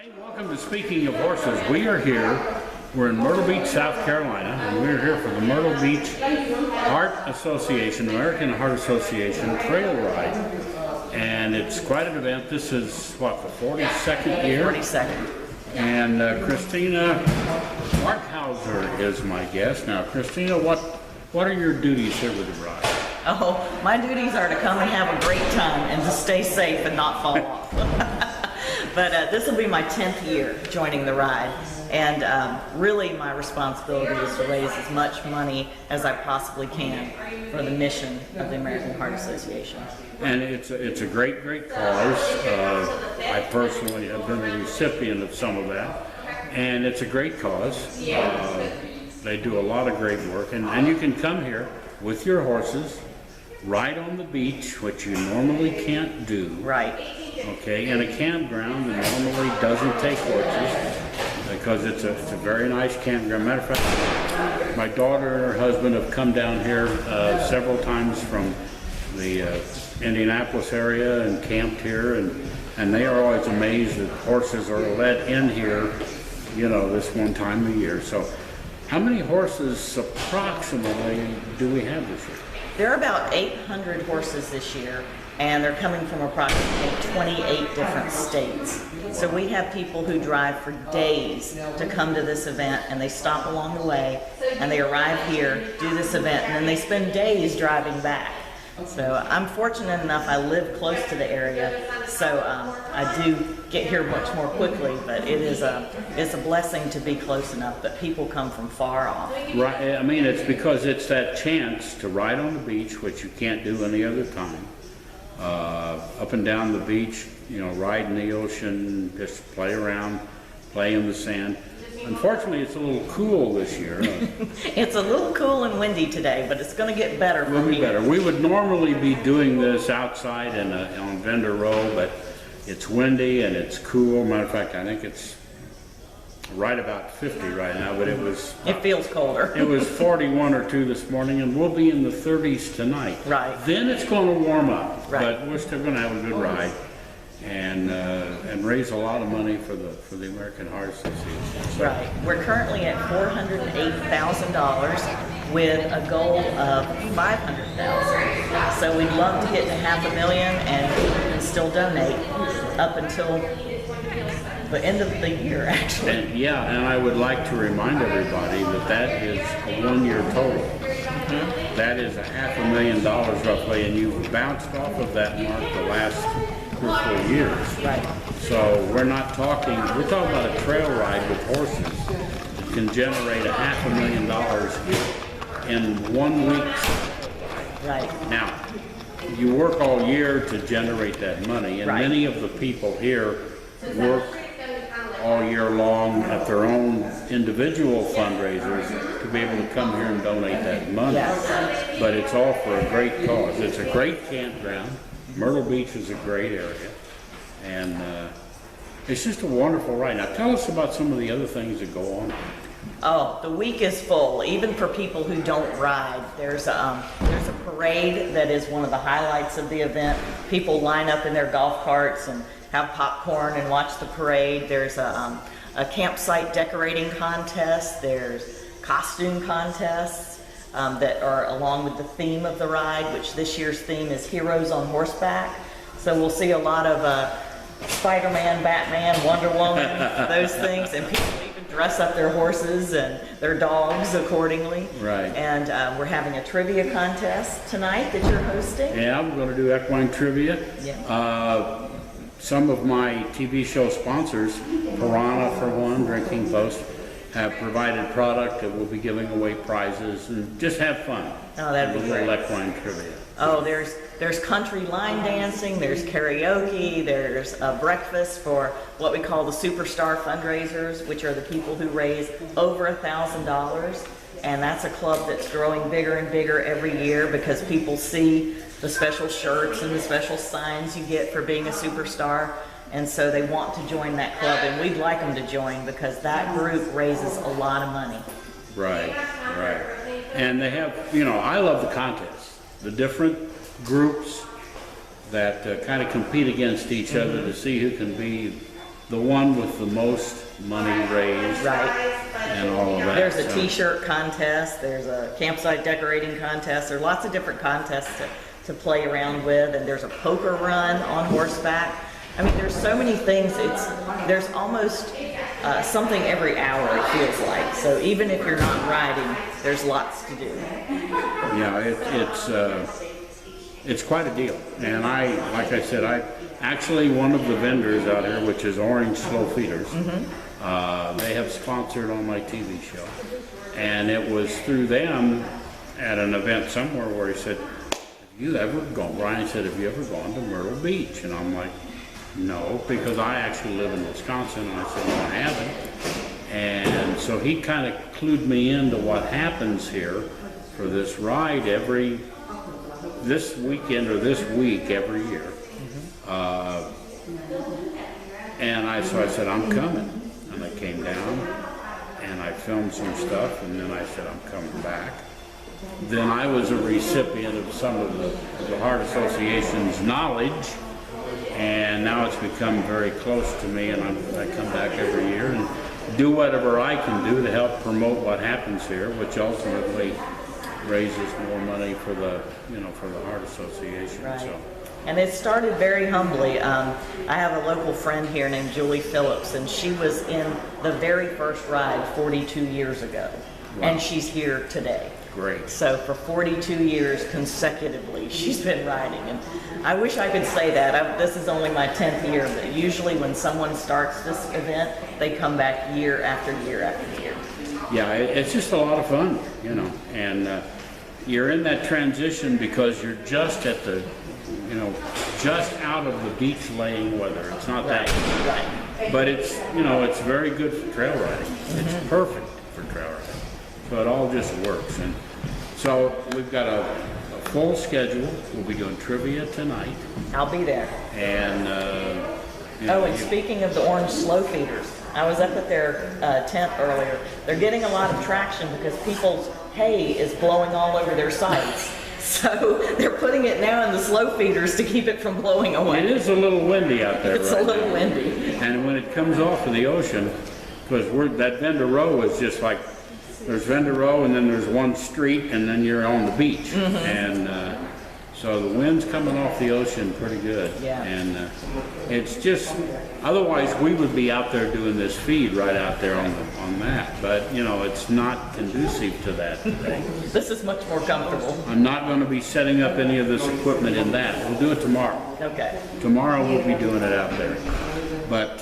Hey, welcome to Speaking of Horses. We are here, we're in Myrtle Beach, South Carolina, and we're here for the Myrtle Beach Heart Association, American Heart Association Trail Ride. And it's quite an event. This is, what, the 42nd year? 42nd. And Christina Markhauser is my guest. Now, Christina, what are your duties here with the ride? Oh, my duties are to come and have a great time and to stay safe and not fall off. But this will be my 10th year joining the ride, and really my responsibility is to raise as much money as I possibly can for the mission of the American Heart Association. And it's a great cause. I personally have been a recipient of some of that, and it's a great cause. They do a lot of great work, and you can come here with your horses, ride on the beach, which you normally can't do. Right. Okay, in a campground that normally doesn't take horses because it's a very nice campground. Matter of fact, my daughter and her husband have come down here several times from the Indianapolis area and camped here, and they are always amazed that horses are let in here, you know, this one time a year. So how many horses approximately do we have this year? There are about 800 horses this year, and they're coming from approximately 28 different states. So we have people who drive for days to come to this event, and they stop along the way, and they arrive here, do this event, and then they spend days driving back. So I'm fortunate enough, I live close to the area, so I do get here much more quickly, but it's a blessing to be close enough that people come from far off. Right, I mean, it's because it's that chance to ride on the beach, which you can't do any other time. Up and down the beach, you know, ride in the ocean, just play around, play in the sand. Unfortunately, it's a little cool this year. It's a little cool and windy today, but it's going to get better for me. Better. We would normally be doing this outside on Vendor Row, but it's windy and it's cool. Matter of fact, I think it's right about 50 right now, but it feels colder. It was 41 or 2 this morning, and we'll be in the 30s tonight. Right. Then it's going to warm up, right. But we're still going to have a good ride and raise a lot of money for the American Heart Association. So. Right. We're currently at $408,000 with a goal of $500,000. So we'd love to get to $500,000 and people can still donate up until the end of the year, actually. And I would like to remind everybody that is a one-year total. Mm-hmm. That is $500,000 roughly, and you've bounced off of that mark the last 3 or 4 years. Right. So we're talking about a trail ride with horses that can generate $500,000 in 1 week. Right. Now, you work all year to generate that money, and right. Many of the people here work all year long at their own individual fundraisers to be able to come here and donate that money. Yes. But it's all for a great cause. It's a great campground. Myrtle Beach is a great area, and it's just a wonderful ride. Now tell us about some of the other things that go on. Oh, the week is full, even for people who don't ride. There's a parade that is one of the highlights of the event. People line up in their golf carts and have popcorn and watch the parade. There's a campsite decorating contest. There's costume contests that are along with the theme of the ride, which this year's theme is Heroes on Horseback. So we'll see a lot of Spider-Man, Batman, Wonder Woman, those things, and people even dress up their horses and their dogs accordingly. Right. And we're having a trivia contest tonight that you're hosting. Yeah, I'm going to do equine trivia. Yeah. Some of my TV show sponsors, Piranha for one, Drinking Post, have provided product that we'll be giving away prizes and just have fun. Oh, that'd be great. A little equine trivia. Oh, there's country line dancing, there's karaoke, there's a breakfast for what we call the Superstar fundraisers, which are the people who raise over $1,000. And that's a club that's growing bigger and bigger every year because people see the special shirts and the special signs you get for being a superstar. And so they want to join that club, and we'd like them to join because that group raises a lot of money. Right. And they have, you know, I love the contests. The different groups that kind of compete against each other to see who can be the one with the most money raised Right. and all of that. There's a So, t-shirt contest, there's a campsite decorating contest, there are lots of different contests to play around with, and there's a poker run on horseback. I mean, there's so many things, there's almost something every hour, it feels like. So even if you're not riding, there's lots to do. Yeah, it's quite a deal. And like I said, actually one of the vendors out here, which is Orange Slow Feeders, they have sponsored on my TV show. And it was through them at an event somewhere where he said, Brian said, have you ever gone to Myrtle Beach? And I'm like, no, because I actually live in Wisconsin. And I said, no, I haven't. And so he kind of clued me into what happens here for this ride this weekend or this week every year. So I said, I'm coming. And I came down and I filmed some stuff, and then I said, I'm coming back. Then I was a recipient of some of the Heart Association's knowledge, and now it's become very close to me, and I come back every year and do whatever I can do to help promote what happens here, which ultimately raises more money for the Heart Association. Right. So. And it started very humbly. I have a local friend here named Julie Phillips, and she was in the very first ride 42 years ago. Wow. And she's here today. Great. So for 42 years consecutively, she's been riding. And I wish I could say that. This is only my 10th year, but usually when someone starts this event, they come back year after year after year. Yeah, it's just a lot of fun, and you're in that transition because you're just at the, just out of the beach laying weather. It's not that, Right. but it's very good for trail riding. It's perfect for trail riding. So it all just works. And so we've got a full schedule. We'll be doing trivia tonight. I'll be there. And, And speaking of the Orange Slow Feeders, I was up at their tent earlier. They're getting a lot of traction because people's hay is blowing all over their sites. So they're putting it now in the slow feeders to keep it from blowing away. It is a little windy out there. It's right a little now. windy. And when it comes off of the ocean, because that Vendor Row is just like, there's Vendor Row and then there's one street and then you're on the beach. And so the wind's coming off the ocean pretty good. Yeah. And it's just, otherwise we would be out there doing this feed right out there on that. But, it's not conducive to that today. This is much more comfortable. I'm not going to be setting up any of this equipment in that. We'll do it tomorrow. Okay. Tomorrow we'll be doing it out there. But,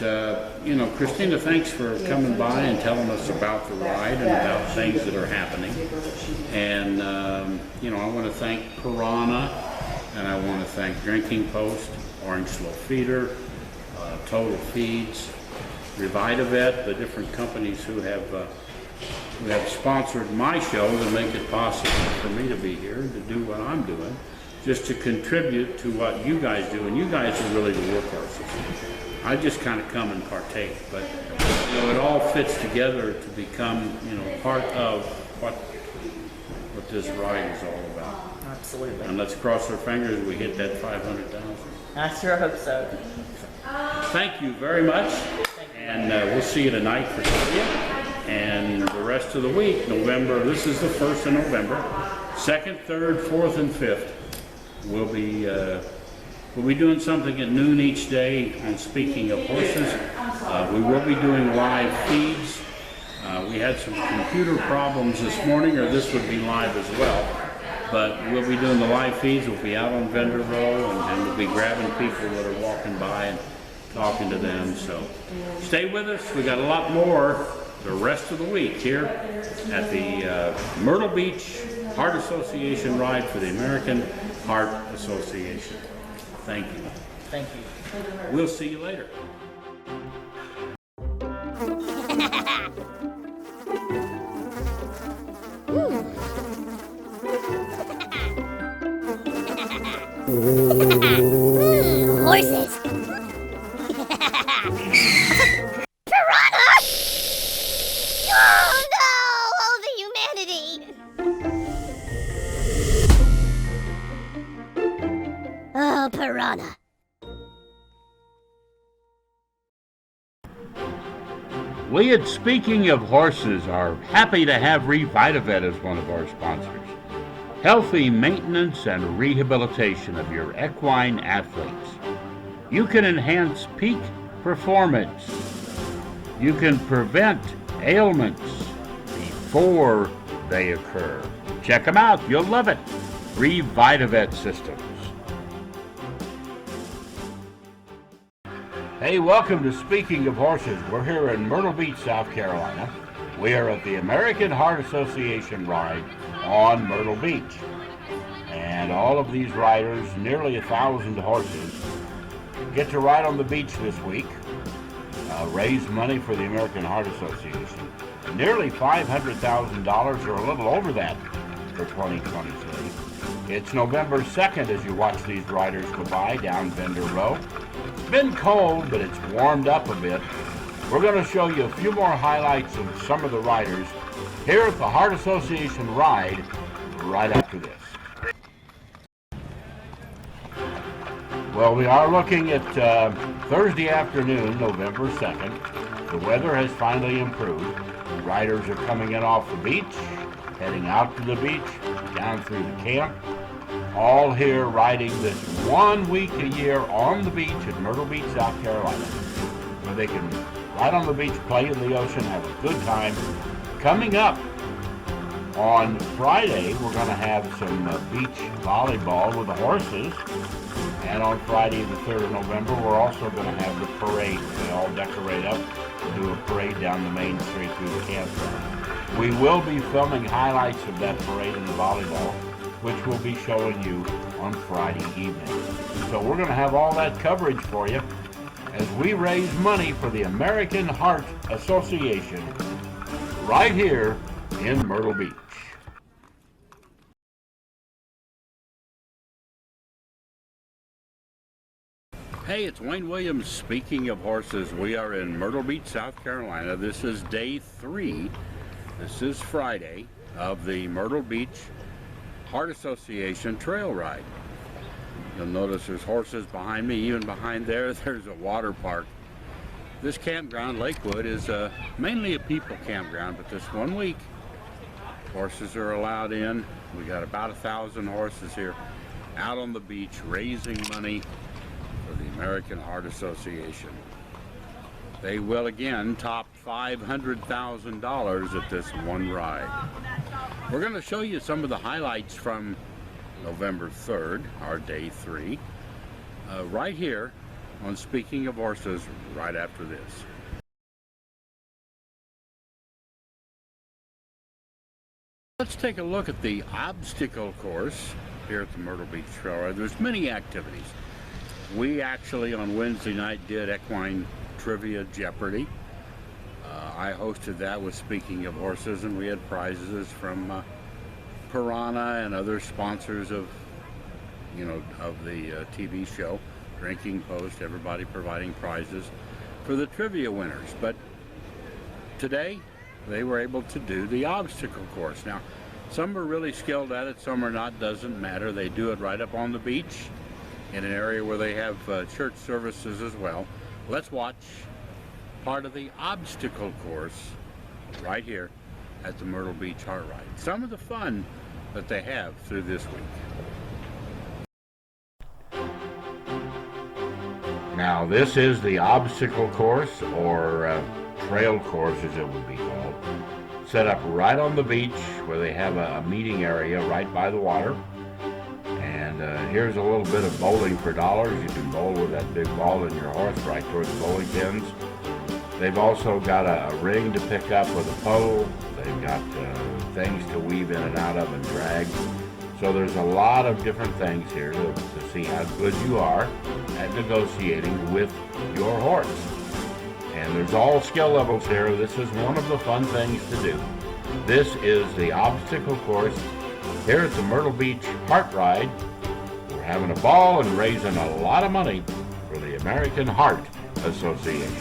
Christina, thanks for coming by and telling us about the ride and about things that are happening. And, I want to thank Piranha, and I want to thank Drinking Post, Orange Slow Feeder, Total Feeds, Revitavet, the different companies who have sponsored my show to make it possible for me to be here, to do what I'm doing, just to contribute to what you guys do. And you guys are really the workhorses. I just kind of come and partake, but it all fits together to become part of what this ride is all about. Absolutely. And let's cross our fingers we hit that 500,000. I sure hope so. Thank you very much, and we'll see you tonight for trivia. And the rest of the week, November. This is the 1st of November. 2nd, 3rd, 4th, and 5th. We'll be doing something at noon each day on Speaking of Horses. We will be doing live feeds. We had some computer problems this morning, or this would be live as well. But we'll be doing the live feeds. We'll be out on Vendor Row, and we'll be grabbing people that are walking by and talking to them. So stay with us. We got a lot more the rest of the week here at the Myrtle Beach Heart Association ride for the American Heart Association. Thank you. Thank you. We'll see you later. Horses. Piranha! Oh no! Oh, the humanity! Oh, Piranha. We at Speaking of Horses are happy to have Revitavet as one of our sponsors. Healthy maintenance and rehabilitation of your equine athletes. You can enhance peak performance. You can prevent ailments before they occur. Check them out. You'll love it. Revitavet Systems. Hey, welcome to Speaking of Horses. We're here in Myrtle Beach, South Carolina. We are at the American Heart Association ride on Myrtle Beach. And all of these riders, nearly 1,000 horses, get to ride on the beach this week, raise money for the American Heart Association. Nearly $500,000 or a little over that for 2023. It's November 2nd as you watch these riders go by down Bender Row. It's been cold, but it's warmed up a bit. We're going to show you a few more highlights of some of the riders here at the Heart Association ride right after this. Well, we are looking at Thursday afternoon, November 2nd. The weather has finally improved. Riders are coming in off the beach, heading out to the beach, down through the camp. All here riding this 1 week a year on the beach at Myrtle Beach, South Carolina, where they can ride on the beach, play in the ocean, have a good time. Coming up on Friday, we're going to have some beach volleyball with the horses. And on Friday, the 3rd of November, we're also going to have the parade. They all decorate up and do a parade down the main street through the campground. We will be filming highlights of that parade and the volleyball, which we'll be showing you on Friday evening. So we're going to have all that coverage for you as we raise money for the American Heart Association right here in Myrtle Beach. Hey, it's Wayne Williams. Speaking of horses, we are in Myrtle Beach, South Carolina. This is day 3. This is Friday of the Myrtle Beach Heart Association trail ride. You'll notice there's horses behind me. Even behind there's a water park. This campground, Lakewood, is mainly a people campground, but this 1 week, horses are allowed in. We got about 1,000 horses here out on the beach raising money for the American Heart Association. They will again top $500,000 at this one ride. We're going to show you some of the highlights from November 3rd, our day 3, right here on Speaking of Horses, right after this. Let's take a look at the obstacle course here at the Myrtle Beach Trail Ride. There's many activities. We actually on Wednesday night did Equine Trivia Jeopardy. I hosted that with Speaking of Horses, and we had prizes from Piranha and other sponsors of the TV show, Drinking Post, everybody providing prizes for the trivia winners. But today they were able to do the obstacle course. Now, some are really skilled at it, some are not, doesn't matter. They do it right up on the beach in an area where they have church services as well. Let's watch part of the obstacle course right here at the Myrtle Beach Heart Ride. Some of the fun that they have through this week. Now this is the obstacle course, or trail course as it would be called, set up right on the beach where they have a meeting area right by the water. And here's a little bit of bowling for dollars. You can bowl with that big ball in your horse right towards the bowling pins. They've also got a ring to pick up with a pole. They've got things to weave in and out of and drag. So there's a lot of different things here to see how good you are at negotiating with your horse. And there's all skill levels here. This is one of the fun things to do. This is the obstacle course here at the Myrtle Beach Heart Ride. We're having a ball and raising a lot of money for the American Heart Association.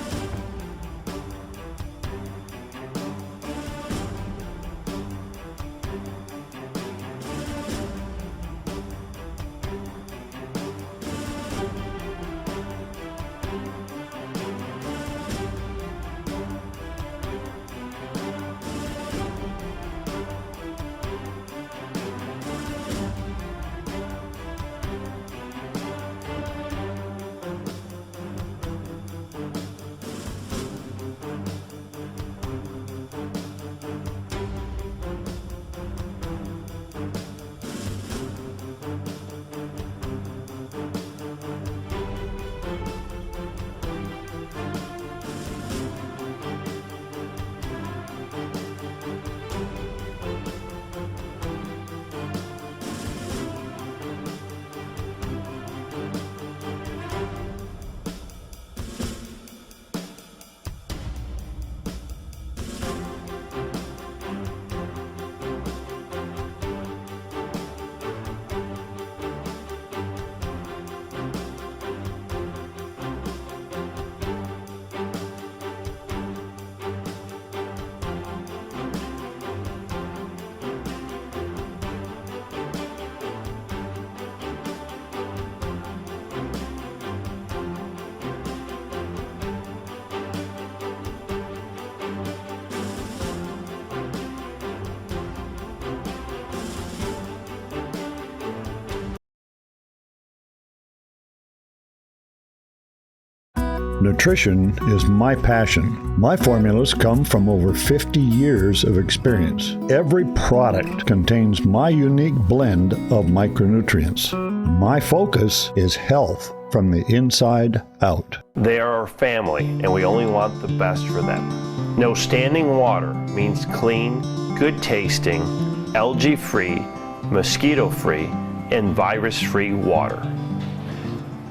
Nutrition is my passion. My formulas come from over 50 years of experience. Every product contains my unique blend of micronutrients. My focus is health from the inside out. They are our family, and we only want the best for them. No standing water means clean, good tasting, algae-free, mosquito-free, and virus-free water.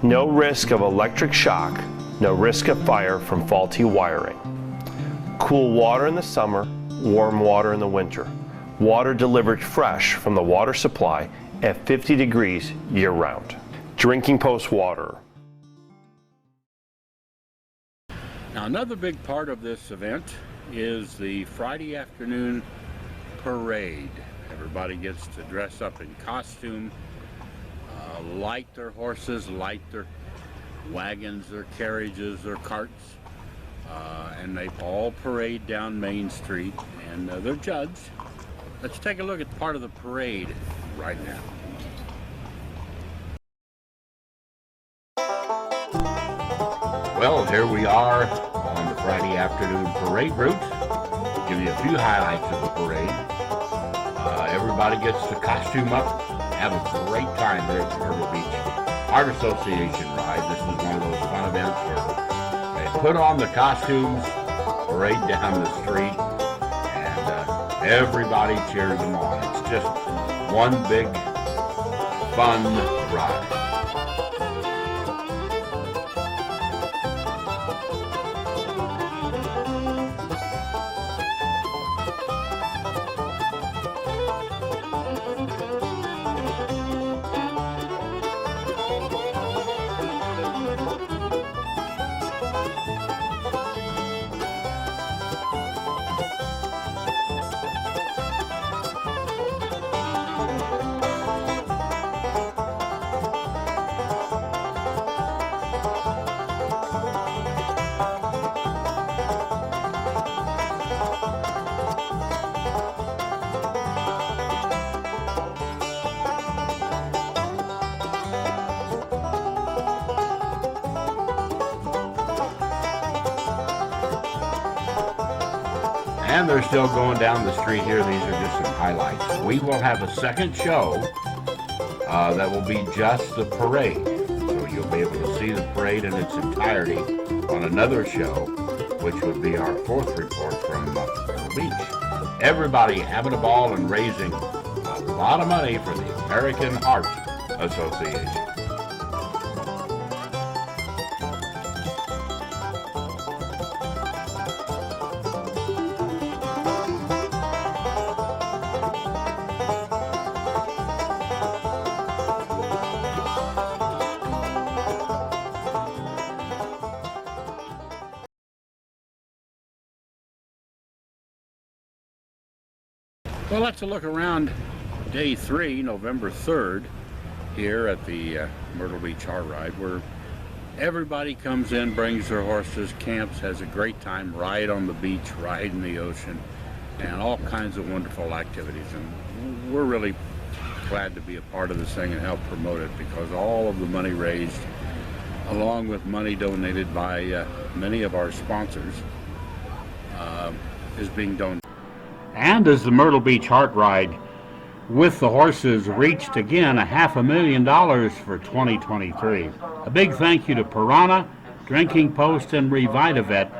No risk of electric shock, no risk of fire from faulty wiring. Cool water in the summer, warm water in the winter. Water delivered fresh from the water supply at 50 degrees year-round. Drinking Post water. Now, another big part of this event is the Friday afternoon parade. Everybody gets to dress up in costume, light their horses, light their wagons, their carriages, their carts, and they all parade down Main Street, and they're judged. Let's take a look at part of the parade right now. Well, here we are on the Friday afternoon parade route. Give you a few highlights of the parade. Everybody gets to costume up, have a great time here at the Myrtle Beach Art Association ride. This is one of those fun events where they put on the costumes, parade down the street, and everybody cheers them on. It's just one big fun ride. And they're still going down the street here. These are just some highlights. We will have a second show that will be just the parade. So you'll be able to see the parade in its entirety on another show, which would be our fourth report from Myrtle Beach. Everybody having a ball and raising a lot of money for the American Heart Association. Well, let's look around day 3, November 3rd, here at the Myrtle Beach Heart Ride, where everybody comes in, brings their horses, camps, has a great time, ride on the beach, ride in the ocean, and all kinds of wonderful activities. And we're really glad to be a part of this thing and help promote it, because all of the money raised, along with money donated by many of our sponsors, is being donated. And as the Myrtle Beach Heart Ride with the horses reached again $500,000 for 2023. A big thank you to Piranha, Drinking Post, and Revitavet